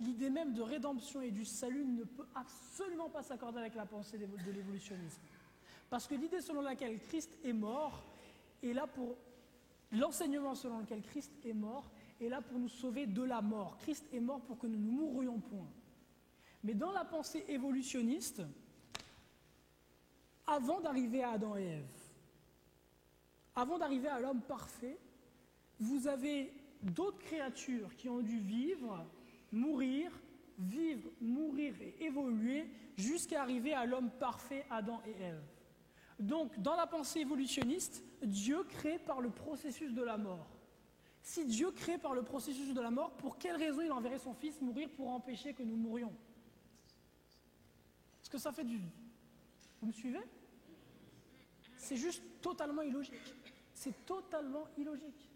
l'idée même de rédemption et du salut ne peut absolument pas s'accorder avec la pensée de l'évolutionnisme. Parce que l'idée selon laquelle Christ est mort est là pour... L'enseignement selon lequel Christ est mort est là pour nous sauver de la mort. Christ est mort pour que nous ne mourions point. Mais dans la pensée évolutionniste, avant d'arriver à Adam et Ève, avant d'arriver à l'homme parfait, vous avez d'autres créatures qui ont dû vivre, mourir et évoluer jusqu'à arriver à l'homme parfait, Adam et Ève. Donc, dans la pensée évolutionniste, Dieu crée par le processus de la mort. Si Dieu crée par le processus de la mort, pour quelle raison il enverrait son Fils mourir pour empêcher que nous mourions? Est-ce que ça fait du... Vous me suivez? C'est juste totalement illogique. C'est totalement illogique.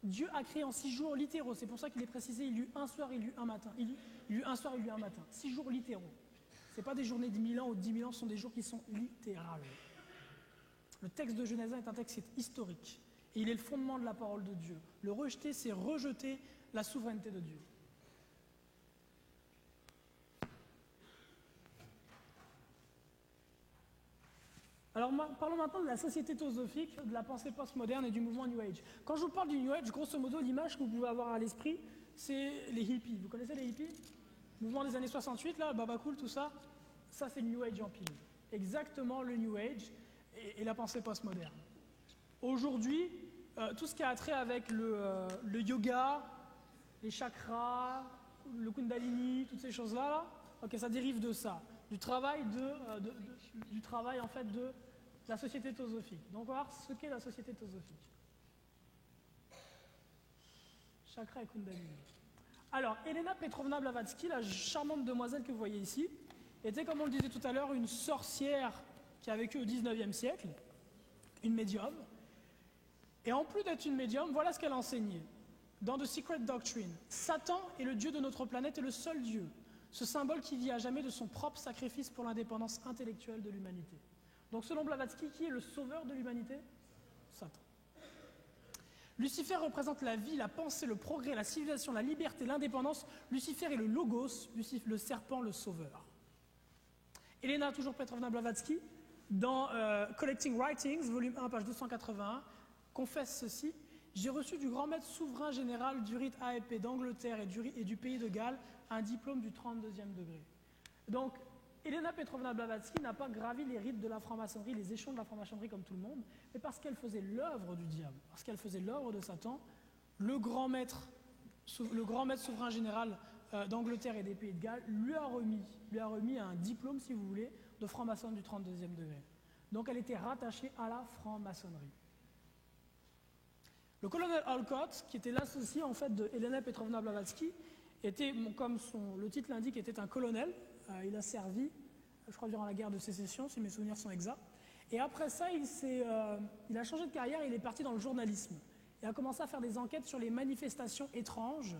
Dieu a créé en 6 jours littéraux. C'est pour ça qu'il est précisé, il y eut un soir, il y eut un matin. Il y eut un soir, il y eut un matin. 6 jours littéraux. Ce n'est pas des journées de 1000 ans ou de 10 000 ans, ce sont des jours qui sont littérales. Le texte de Genèse 1 est un texte historique. Et il est le fondement de la parole de Dieu. Le rejeter, c'est rejeter la souveraineté de Dieu. Alors parlons maintenant de la société théosophique, de la pensée postmoderne et du mouvement New Age. Quand je vous parle du New Age, grosso modo, l'image que vous pouvez avoir à l'esprit, c'est les hippies. Vous connaissez les hippies? Mouvement des années 68, là, Baba Cool, tout ça, ça c'est le New Age en pile. Exactement le New Age et la pensée postmoderne. Aujourd'hui, tout ce qui a trait avec le yoga, les chakras, le kundalini, toutes ces choses-là, là, ok, ça dérive de ça, du travail en fait de la société théosophique. Donc on va voir ce qu'est la société théosophique. Chakra et kundalini. Alors, Elena Petrovna Blavatsky, la charmante demoiselle que vous voyez ici, était, comme on le disait tout à l'heure, une sorcière qui a vécu au 19e siècle, une médium. Et en plus d'être une médium, voilà ce qu'elle enseignait. Dans The Secret Doctrine, Satan est le dieu de notre planète et le seul dieu. Ce symbole qui vit à jamais de son propre sacrifice pour l'indépendance intellectuelle de l'humanité. Donc selon Blavatsky, qui est le sauveur de l'humanité? Satan. Lucifer représente la vie, la pensée, le progrès, la civilisation, la liberté, l'indépendance. Lucifer est le logos, le serpent, le sauveur. Elena, toujours Petrovna Blavatsky, dans Collecting Writings, volume 1, page 281, confesse ceci: j'ai reçu du grand maître souverain général du rite AEP d'Angleterre et du pays de Galles un diplôme du 32e degré. Donc, Elena Petrovna Blavatsky n'a pas gravi les rites de la franc-maçonnerie, les échelons de la franc-maçonnerie comme tout le monde, mais parce qu'elle faisait l'œuvre du diable, parce qu'elle faisait l'œuvre de Satan, le grand maître souverain général d'Angleterre et des pays de Galles lui a remis un diplôme, si vous voulez, de franc-maçon du 32e degré. Donc elle était rattachée à la franc-maçonnerie. Le colonel Olcott, qui était l'associé en fait de Elena Petrovna Blavatsky, était, comme le titre l'indique, était un colonel. Il a servi, je crois, durant la guerre de sécession, si mes souvenirs sont exacts. Et après ça, il a changé de carrière et il est parti dans le journalisme. Il a commencé à faire des enquêtes sur les manifestations étranges,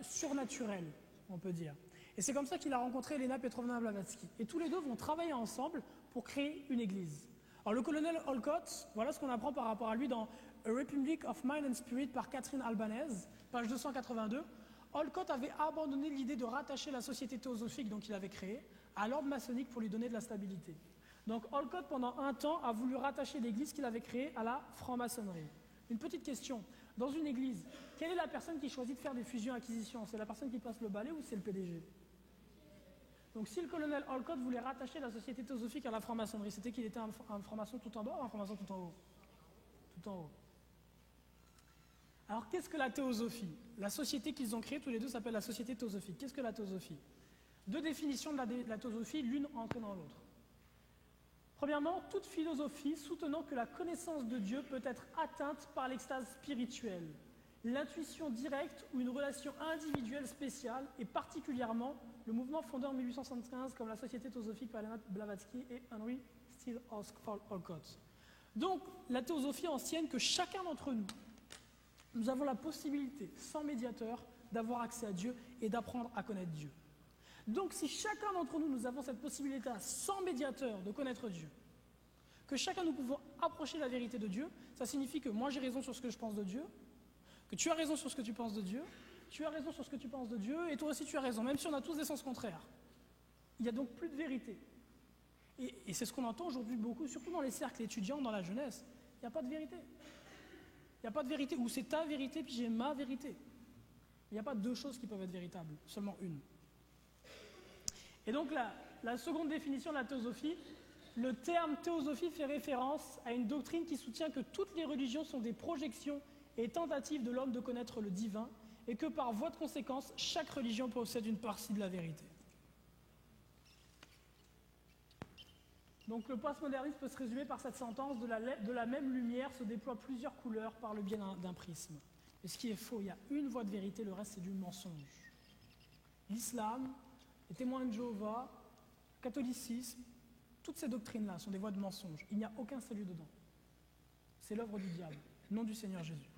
surnaturelles, on peut dire. Et c'est comme ça qu'il a rencontré Elena Petrovna Blavatsky. Et tous les deux vont travailler ensemble pour créer une église. Alors le colonel Olcott, voilà ce qu'on apprend par rapport à lui dans A Republic of Mind and Spirit par Catherine Albanese, page 282. Olcott avait abandonné l'idée de rattacher la société théosophique qu'il avait créée à l'ordre maçonnique pour lui donner de la stabilité. Donc Olcott, pendant un temps, a voulu rattacher l'église qu'il avait créée à la franc-maçonnerie. Une petite question. Dans une église, quelle est la personne qui choisit de faire des fusions-acquisitions? C'est la personne qui passe le balai ou c'est le PDG? Donc si le colonel Olcott voulait rattacher la société théosophique à la franc-maçonnerie, c'était qu'il était un franc-maçon tout en bas ou un franc-maçon tout en haut? Tout en haut. Alors qu'est-ce que la théosophie? La société qu'ils ont créée tous les deux s'appelle la société théosophique. Qu'est-ce que la théosophie? Deux définitions de la théosophie, l'une entraînant l'autre. Premièrement, toute philosophie soutenant que la connaissance de Dieu peut être atteinte par l'extase spirituelle, l'intuition directe ou une relation individuelle spéciale, et particulièrement le mouvement fondé en 1875 comme la Société théosophique par Elena Blavatsky et Henry Steele Olcott. Donc, la théosophie ancienne que chacun d'entre nous avons la possibilité, sans médiateur, d'avoir accès à Dieu et d'apprendre à connaître Dieu. Donc, si chacun d'entre nous avons cette possibilité, sans médiateur, de connaître Dieu, que chacun nous pouvons approcher la vérité de Dieu, ça signifie que moi j'ai raison sur ce que je pense de Dieu, que tu as raison sur ce que tu penses de Dieu, tu as raison sur ce que tu penses de Dieu, et toi aussi tu as raison, même si on a tous des sens contraires. Il n'y a donc plus de vérité. Et c'est ce qu'on entend aujourd'hui beaucoup, surtout dans les cercles étudiants, dans la jeunesse. Il n'y a pas de vérité. Il n'y a pas de vérité, ou c'est ta vérité, puis j'ai ma vérité. Il n'y a pas deux choses qui peuvent être véritables, seulement une. Et donc la seconde définition de la théosophie, le terme théosophie fait référence à une doctrine qui soutient que toutes les religions sont des projections et tentatives de l'homme de connaître le divin, et que par voie de conséquence, chaque religion possède une partie de la vérité. Donc le postmodernisme peut se résumer par cette sentence: de la même lumière se déploient plusieurs couleurs par le biais d'un prisme. Et ce qui est faux, il y a une voie de vérité, le reste c'est du mensonge. L'islam, les témoins de Jéhovah, le catholicisme, toutes ces doctrines-là sont des voies de mensonge. Il n'y a aucun salut dedans. C'est l'œuvre du diable, non du Seigneur Jésus.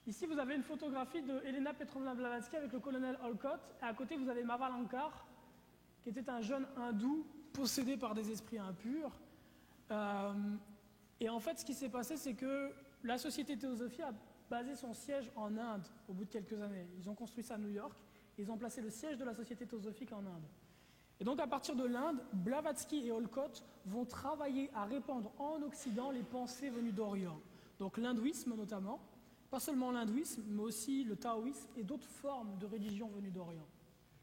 Ici, vous avez une photographie de Elena Petrovna Blavatsky avec le colonel Olcott. Et à côté, vous avez Mavalankar, qui était un jeune hindou possédé par des esprits impurs. Et en fait, ce qui s'est passé, c'est que la société Théosophie a basé son siège en Inde au bout de quelques années. Ils ont construit ça à New York. Ils ont placé le siège de la société théosophique en Inde. Et donc, à partir de l'Inde, Blavatsky et Olcott vont travailler à répandre en Occident les pensées venues d'Orient. Donc l'hindouisme notamment, pas seulement l'hindouisme, mais aussi le taoïsme et d'autres formes de religion venues d'Orient.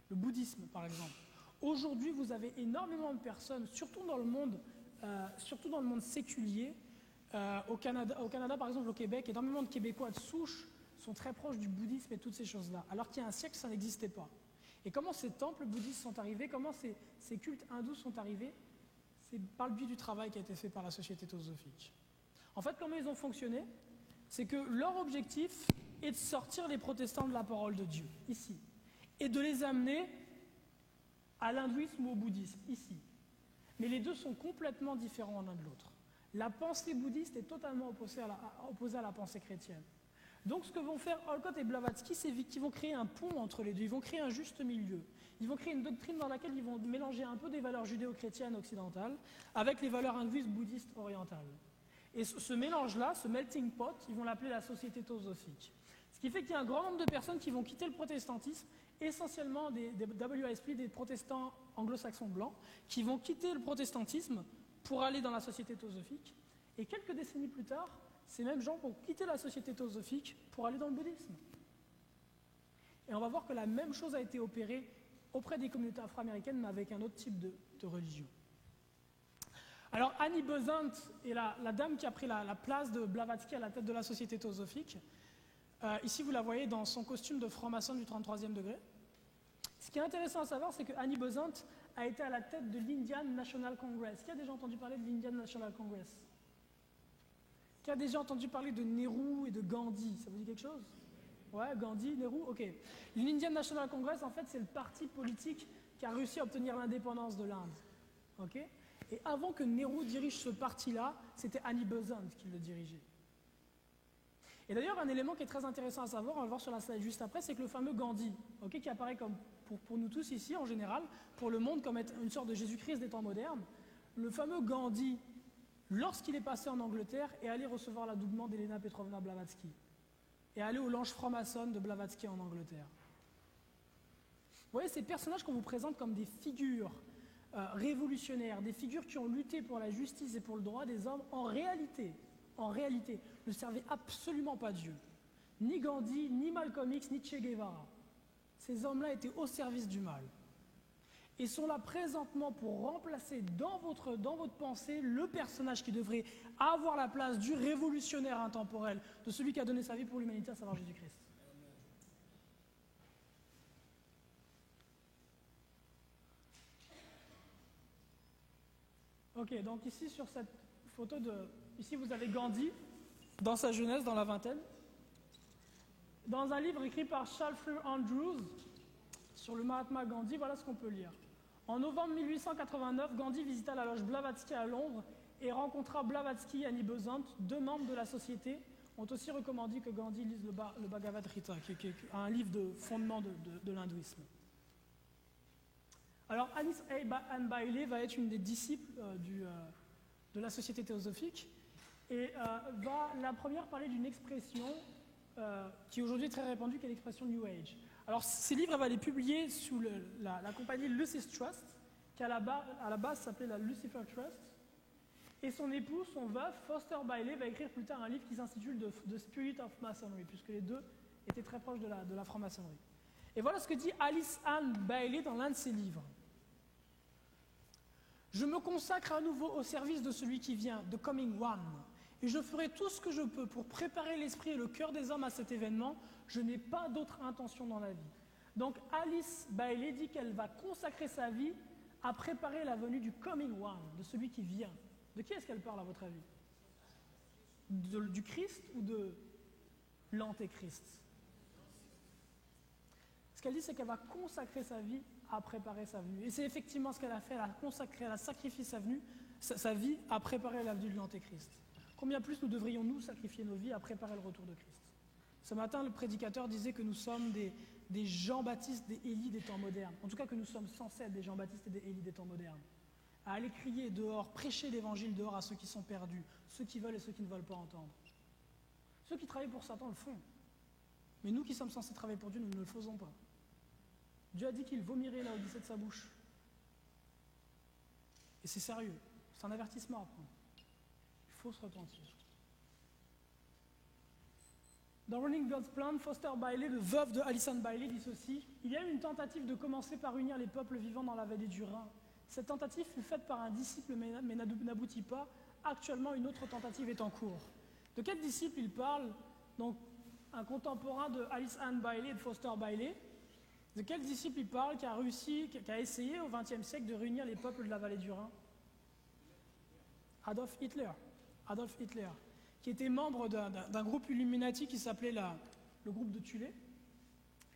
Le bouddhisme, par exemple. Aujourd'hui, vous avez énormément de personnes, surtout dans le monde séculier, au Canada, par exemple, au Québec, énormément de Québécois de souche sont très proches du bouddhisme et toutes ces choses-là, alors qu'il y a un siècle, ça n'existait pas. Et comment ces temples bouddhistes sont arrivés, comment ces cultes hindous sont arrivés? C'est par le biais du travail qui a été fait par la société théosophique. En fait, comment ils ont fonctionné? C'est que leur objectif est de sortir les protestants de la parole de Dieu, ici, et de les amener à l'hindouisme ou au bouddhisme, ici. Mais les deux sont complètement différents l'un de l'autre. La pensée bouddhiste est totalement opposée à la pensée chrétienne. Donc ce que vont faire Olcott et Blavatsky, c'est qu'ils vont créer un pont entre les deux, ils vont créer un juste milieu. Ils vont créer une doctrine dans laquelle ils vont mélanger un peu des valeurs judéo-chrétiennes occidentales avec les valeurs hindouistes bouddhistes orientales. Et ce mélange-là, ce melting pot, ils vont l'appeler la société théosophique. Ce qui fait qu'il y a un grand nombre de personnes qui vont quitter le protestantisme, essentiellement des WISP, des protestants anglo-saxons blancs, qui vont quitter le protestantisme pour aller dans la société théosophique. Et quelques décennies plus tard, ces mêmes gens vont quitter la société théosophique pour aller dans le bouddhisme. Et on va voir que la même chose a été opérée auprès des communautés afro-américaines, mais avec un autre type de religion. Alors Annie Besant est la dame qui a pris la place de Blavatsky à la tête de la société théosophique. Ici, vous la voyez dans son costume de franc-maçon du 33e degré. Ce qui est intéressant à savoir, c'est que Annie Besant a été à la tête de l'Indian National Congress. Qui a déjà entendu parler de l'Indian National Congress? Qui a déjà entendu parler de Nehru et de Gandhi? Ça vous dit quelque chose? Ouais, Gandhi, Nehru, ok. L'Indian National Congress, en fait, c'est le parti politique qui a réussi à obtenir l'indépendance de l'Inde. Ok? Et avant que Nehru dirige ce parti-là, c'était Annie Besant qui le dirigeait. Et d'ailleurs, un élément qui est très intéressant à savoir, on va le voir sur la slide juste après, c'est que le fameux Gandhi, okay, qui apparaît comme, pour nous tous ici en général, pour le monde comme être une sorte de Jésus-Christ des temps modernes, le fameux Gandhi, lorsqu'il est passé en Angleterre, est allé recevoir l'adoubement d'Elena Petrovna Blavatsky, et allé au loge franc-maçonne de Blavatsky en Angleterre. Vous voyez, ces personnages qu'on vous présente comme des figures révolutionnaires, des figures qui ont lutté pour la justice et pour le droit des hommes, en réalité, ne servaient absolument pas Dieu. Ni Gandhi, ni Malcolm X, ni Che Guevara. Ces hommes-là étaient au service du mal. Et sont là présentement pour remplacer dans votre pensée le personnage qui devrait avoir la place du révolutionnaire intemporel, de celui qui a donné sa vie pour l'humanité, à savoir Jésus-Christ. Ok, donc ici sur cette photo ici vous avez Gandhi, dans sa jeunesse, dans la vingtaine. Dans un livre écrit par Charles Freer Andrews sur le Mahatma Gandhi, voilà ce qu'on peut lire. En novembre 1889, Gandhi visita la loge Blavatsky à Londres et rencontra Blavatsky et Annie Besant, deux membres de la société, ont aussi recommandé que Gandhi lise le Bhagavad Gita, qui est un livre de fondement de l'hindouisme. Alors, Alice Ann Bailey va être une des disciples de la société théosophique et va la première parler d'une expression qui aujourd'hui est très répandue, qui est l'expression New Age. Alors ces livres, elle va les publier sous la compagnie Lucis Trust, qui à la base s'appelait la Lucifer Trust. Et son époux, son veuf, Foster Bailey, va écrire plus tard un livre qui s'intitule The Spirit of Masonry, puisque les deux étaient très proches de la franc-maçonnerie. Et voilà ce que dit Alice Ann Bailey dans l'un de ses livres. Je me consacre à nouveau au service de celui qui vient, The Coming One, et je ferai tout ce que je peux pour préparer l'esprit et le cœur des hommes à cet événement. Je n'ai pas d'autre intention dans la vie. Donc Alice Bailey dit qu'elle va consacrer sa vie à préparer la venue du Coming One, de celui qui vient. De qui est-ce qu'elle parle à votre avis? Du Christ ou de l'Antéchrist? Ce qu'elle dit, c'est qu'elle va consacrer sa vie à préparer sa venue. Et c'est effectivement ce qu'elle a fait, elle a consacré, elle a sacrifié sa vie à préparer la venue de l'Antéchrist. Combien plus nous devrions nous sacrifier nos vies à préparer le retour de Christ? Ce matin, le prédicateur disait que nous sommes des Jean-Baptiste, des Élie des temps modernes. En tout cas, que nous sommes censés être des Jean-Baptiste et des Élie des temps modernes. À aller crier dehors, prêcher l'évangile dehors à ceux qui sont perdus, ceux qui veulent et ceux qui ne veulent pas entendre. Ceux qui travaillent pour Satan le font. Mais nous qui sommes censés travailler pour Dieu, nous ne le faisons pas. Dieu a dit qu'il vomirait là où glissait de sa bouche. Et c'est sérieux. C'est un avertissement à prendre. Il faut se repentir. Dans Running God's Plan, Foster Bailey, le veuf de Alice Ann Bailey, dit ceci: il y a eu une tentative de commencer par unir les peuples vivant dans la vallée du Rhin. Cette tentative fut faite par un disciple mais n'aboutit pas. Actuellement, une autre tentative est en cours. De quel disciple il parle? Donc, un contemporain de Alice Ann Bailey et de Foster Bailey. De quel disciple il parle qui a essayé au XXe siècle de réunir les peuples de la vallée du Rhin? Adolf Hitler. Adolf Hitler, qui était membre d'un groupe Illuminati qui s'appelait le groupe de Thulé,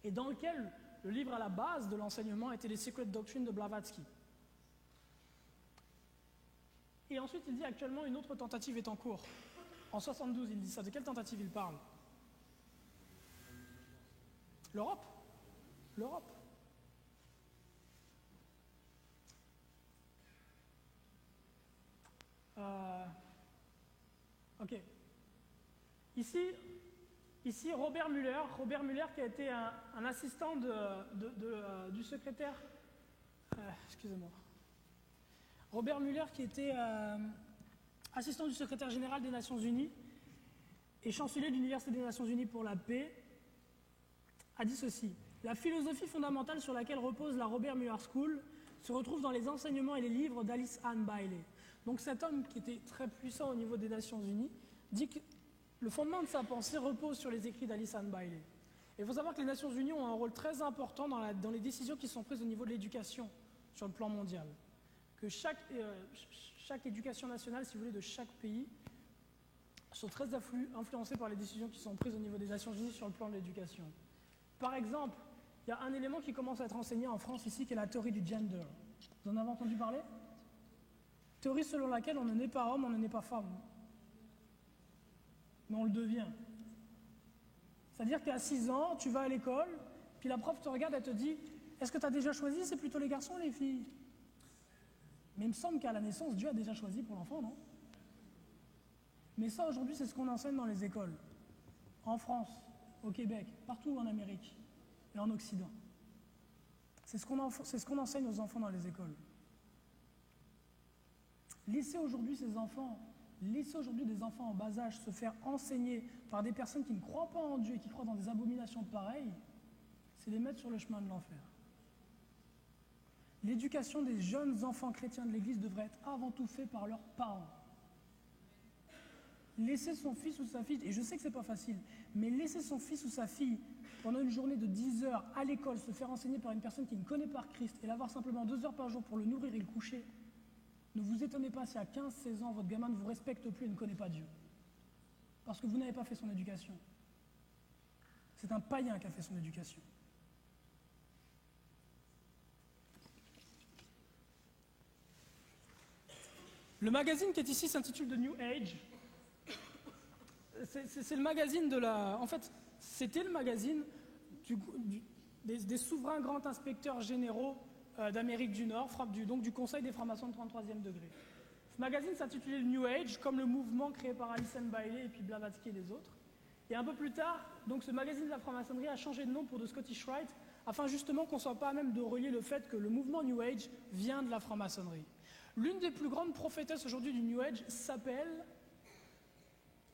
et dans lequel le livre à la base de l'enseignement était les Secret Doctrines de Blavatsky. Et ensuite, il dit actuellement une autre tentative est en cours. En 72, il dit ça. De quelle tentative il parle? L'Europe. L'Europe. Ok. Ici, Robert Muller qui a été un assistant du secrétaire. Excusez-moi. Robert Muller qui était assistant du secrétaire général des Nations Unies et chancelier de l'Université des Nations Unies pour la paix, a dit ceci: la philosophie fondamentale sur laquelle repose la Robert Muller School se retrouve dans les enseignements et les livres d'Alice Ann Bailey. Donc cet homme qui était très puissant au niveau des Nations Unies dit que le fondement de sa pensée repose sur les écrits d'Alice Ann Bailey. Et il faut savoir que les Nations Unies ont un rôle très important dans les décisions qui sont prises au niveau de l'éducation sur le plan mondial. Que chaque éducation nationale, si vous voulez, de chaque pays sont très influencées par les décisions qui sont prises au niveau des Nations Unies sur le plan de l'éducation. Par exemple, il y a un élément qui commence à être enseigné en France ici, qui est la théorie du gender. Vous en avez entendu parler? Théorie selon laquelle on ne naît pas homme, on ne naît pas femme. Mais on le devient. C'est-à-dire qu'à 6 ans, tu vas à l'école, puis la prof te regarde et te dit: est-ce que tu as déjà choisi, c'est plutôt les garçons ou les filles? Mais il me semble qu'à la naissance, Dieu a déjà choisi pour l'enfant, non? Mais ça, aujourd'hui, c'est ce qu'on enseigne dans les écoles. En France, au Québec, partout en Amérique et en Occident. C'est ce qu'on enseigne aux enfants dans les écoles. Laissez aujourd'hui des enfants en bas âge se faire enseigner par des personnes qui ne croient pas en Dieu et qui croient dans des abominations pareilles, c'est les mettre sur le chemin de l'enfer. L'éducation des jeunes enfants chrétiens de l'Église devrait être avant tout faite par leurs parents. Laisser son fils ou sa fille, et je sais que c'est pas facile, mais laisser son fils ou sa fille pendant une journée de 10 heures à l'école se faire enseigner par une personne qui ne connaît pas Christ et l'avoir simplement 2 heures par jour pour le nourrir et le coucher, ne vous étonnez pas si à 15-16 ans, votre gamin ne vous respecte plus et ne connaît pas Dieu. Parce que vous n'avez pas fait son éducation. C'est un païen qui a fait son éducation. Le magazine qui est ici s'intitule The New Age. C'est le magazine de la... En fait, c'était le magazine des souverains grands inspecteurs généraux d'Amérique du Nord, donc du Conseil des francs-maçons de 33e degré. Ce magazine s'intitulait New Age, comme le mouvement créé par Alice Ann Bailey et puis Blavatsky et les autres. Et un peu plus tard, donc ce magazine de la franc-maçonnerie a changé de nom pour The Scottish Rite, afin justement qu'on ne soit pas à même de relier le fait que le mouvement New Age vient de la franc-maçonnerie. L'une des plus grandes prophétesses aujourd'hui du New Age s'appelle...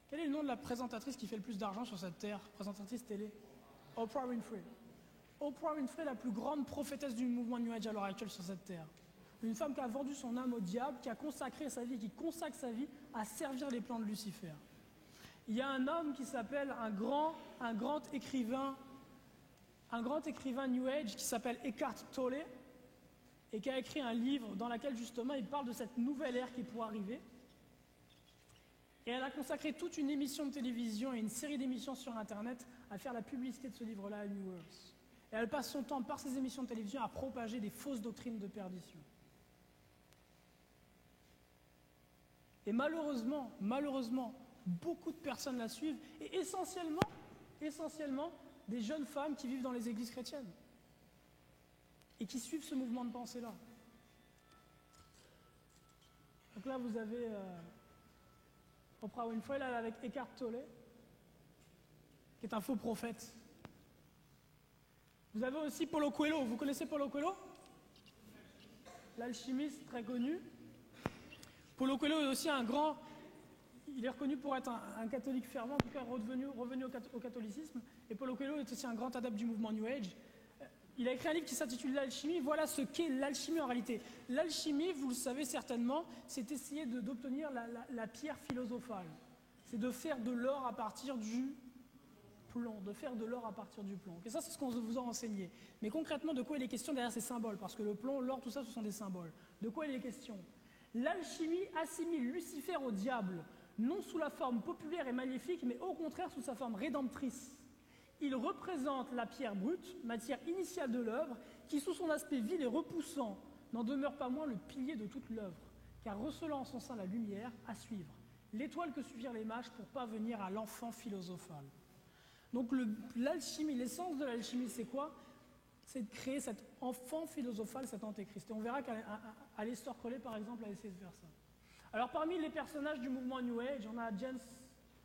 Quel est le nom de la présentatrice qui fait le plus d'argent sur cette terre? Présentatrice télé? Oprah Winfrey. Oprah Winfrey est la plus grande prophétesse du mouvement New Age à l'heure actuelle sur cette terre. Une femme qui a vendu son âme au diable, qui a consacré sa vie, qui consacre sa vie à servir les plans de Lucifer. Il y a un homme qui s'appelle un grand écrivain New Age qui s'appelle Eckhart Tolle et qui a écrit un livre dans lequel justement il parle de cette nouvelle ère qui pourrait arriver. Et elle a consacré toute une émission de télévision et une série d'émissions sur Internet à faire la publicité de ce livre-là à New Earth. Et elle passe son temps par ces émissions de télévision à propager des fausses doctrines de perdition. Et malheureusement, beaucoup de personnes la suivent, et essentiellement, des jeunes femmes qui vivent dans les églises chrétiennes et qui suivent ce mouvement de pensée-là. Donc là, vous avez Oprah Winfrey, là, avec Eckhart Tolle, qui est un faux prophète. Vous avez aussi Paulo Coelho. Vous connaissez Paulo Coelho? L'alchimiste très connu. Paulo Coelho est aussi un grand... Il est reconnu pour être un catholique fervent, en tout cas revenu au catholicisme. Et Paulo Coelho est aussi un grand adepte du mouvement New Age. Il a écrit un livre qui s'intitule L'alchimie. Voilà ce qu'est l'alchimie en réalité. L'alchimie, vous le savez certainement, c'est essayer d'obtenir la pierre philosophale. C'est de faire de l'or à partir du plomb. Et ça, c'est ce qu'on vous a enseigné. Mais concrètement, de quoi il est question derrière ces symboles? Parce que le plomb, l'or, tout ça, ce sont des symboles. De quoi il est question? L'alchimie assimile Lucifer au diable, non sous la forme populaire et maléfique, mais au contraire sous sa forme rédemptrice. Il représente la pierre brute, matière initiale de l'œuvre, qui sous son aspect vil et repoussant, n'en demeure pas moins le pilier de toute l'œuvre, car recelant en son sein la lumière à suivre, l'étoile que suivirent les mages pour parvenir à l'enfant philosophal. Donc l'alchimie, l'essence de l'alchimie, c'est quoi? C'est de créer cet enfant philosophal, cet antéchrist. Et on verra qu'Aleister Crowley, par exemple, a essayé de faire ça. Alors parmi les personnages du mouvement New Age, on a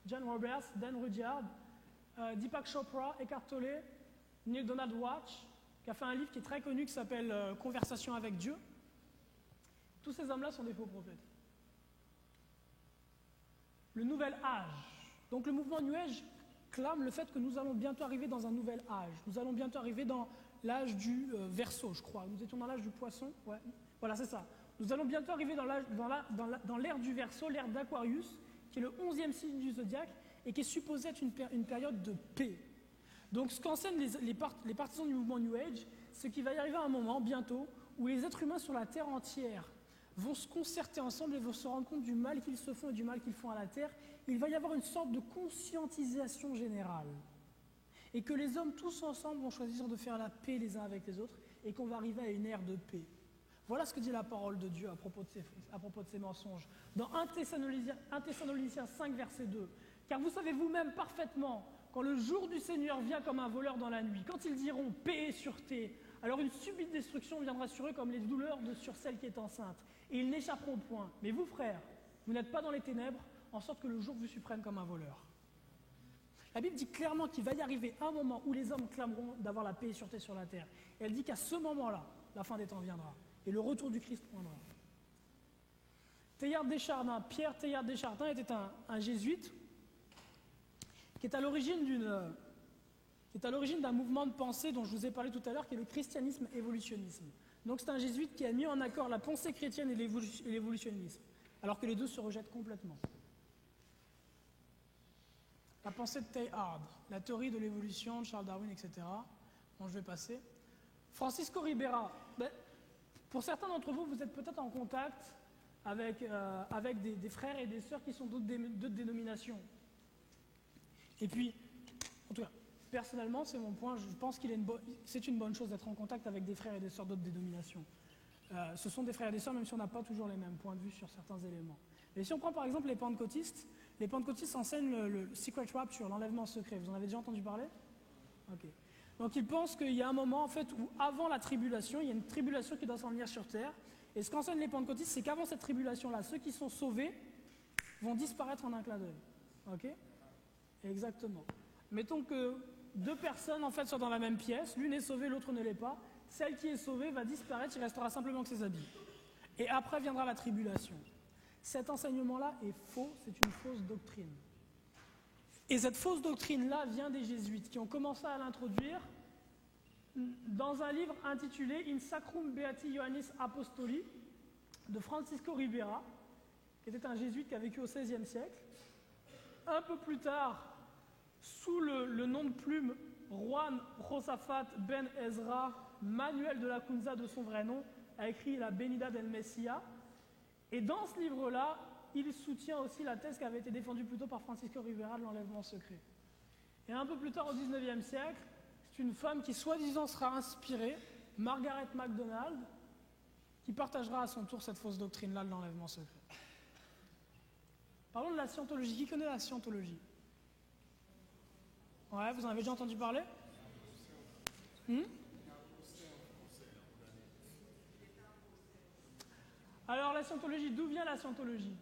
John Roberts, Dan Rudyard, Deepak Chopra, Eckhart Tolle, Neil Donald Walsh, qui a fait un livre qui est très connu qui s'appelle Conversation avec Dieu. Tous ces hommes-là sont des faux prophètes. Le nouvel âge. Donc le mouvement New Age clame le fait que nous allons bientôt arriver dans un nouvel âge. Nous allons bientôt arriver dans l'âge du Verseau, je crois. Nous étions dans l'âge du Poisson. Ouais. Voilà, c'est ça. Nous allons bientôt arriver dans l'ère du Verseau, l'ère d'Aquarius, qui est le 11e signe du zodiaque et qui est supposé être une période de paix. Donc ce qu'enseignent les partisans du mouvement New Age, c'est qu'il va y arriver un moment, bientôt, où les êtres humains sur la Terre entière vont se concerter ensemble et vont se rendre compte du mal qu'ils se font et du mal qu'ils font à la Terre. Il va y avoir une sorte de conscientisation générale. Et que les hommes tous ensemble vont choisir de faire la paix les uns avec les autres et qu'on va arriver à une ère de paix. Voilà ce que dit la parole de Dieu à propos de ces mensonges. Dans 1 Thessaloniciens 5, verset 2. Car vous savez vous-même parfaitement, quand le jour du Seigneur vient comme un voleur dans la nuit, quand ils diront paix et sûreté, alors une subite destruction viendra sur eux comme les douleurs sur celle qui est enceinte. Et ils n'échapperont point. Mais vous, frères, vous n'êtes pas dans les ténèbres, en sorte que le jour vous surprenne comme un voleur. La Bible dit clairement qu'il va y arriver un moment où les hommes clameront d'avoir la paix et sûreté sur la terre. Et elle dit qu'à ce moment-là, la fin des temps viendra. Et le retour du Christ poindra. Pierre Teilhard de Chardin était un jésuite qui est à l'origine d'un mouvement de pensée dont je vous ai parlé tout à l'heure, qui est le christianisme évolutionnisme. Donc c'est un jésuite qui a mis en accord la pensée chrétienne et l'évolutionnisme, alors que les deux se rejettent complètement. La pensée de Teilhard, la théorie de l'évolution de Charles Darwin, etc. Bon, je vais passer. Francisco Ribera. Pour certains d'entre vous, vous êtes peut-être en contact avec des frères et des sœurs qui sont d'autres dénominations. Et puis, en tout cas, personnellement, c'est mon point, je pense que c'est une bonne chose d'être en contact avec des frères et des sœurs d'autres dénominations. Ce sont des frères et des sœurs, même si on n'a pas toujours les mêmes points de vue sur certains éléments. Et si on prend par exemple les pentecôtistes enseignent le Secret Rapture, l'enlèvement secret. Vous en avez déjà entendu parler? Ok. Donc ils pensent qu'il y a un moment en fait où avant la tribulation, il y a une tribulation qui doit s'en venir sur terre. Et ce qu'enseignent les pentecôtistes, c'est qu'avant cette tribulation-là, ceux qui sont sauvés vont disparaître en un clin d'œil. Ok? Exactement. Mettons que deux personnes en fait soient dans la même pièce, l'une est sauvée, l'autre ne l'est pas. Celle qui est sauvée va disparaître, il restera simplement que ses habits. Et après viendra la tribulation. Cet enseignement-là est faux, c'est une fausse doctrine. Et cette fausse doctrine-là vient des jésuites qui ont commencé à l'introduire dans un livre intitulé In Sacrum Beati Ioannis Apostoli de Francisco Ribera, qui était un jésuite qui a vécu au XVIe siècle. Un peu plus tard, sous le nom de plume Juan Josafat Ben Ezra, Manuel de la Cunza de son vrai nom, a écrit La Venida del Messia. Et dans ce livre-là, il soutient aussi la thèse qui avait été défendue plus tôt par Francisco Ribera de l'enlèvement secret. Et un peu plus tard, au XIXe siècle, c'est une femme qui soi-disant sera inspirée, Margaret MacDonald, qui partagera à son tour cette fausse doctrine-là de l'enlèvement secret. Parlons de la scientologie. Qui connaît la scientologie? Ouais, vous en avez déjà entendu parler? Alors la scientologie, d'où vient la scientologie?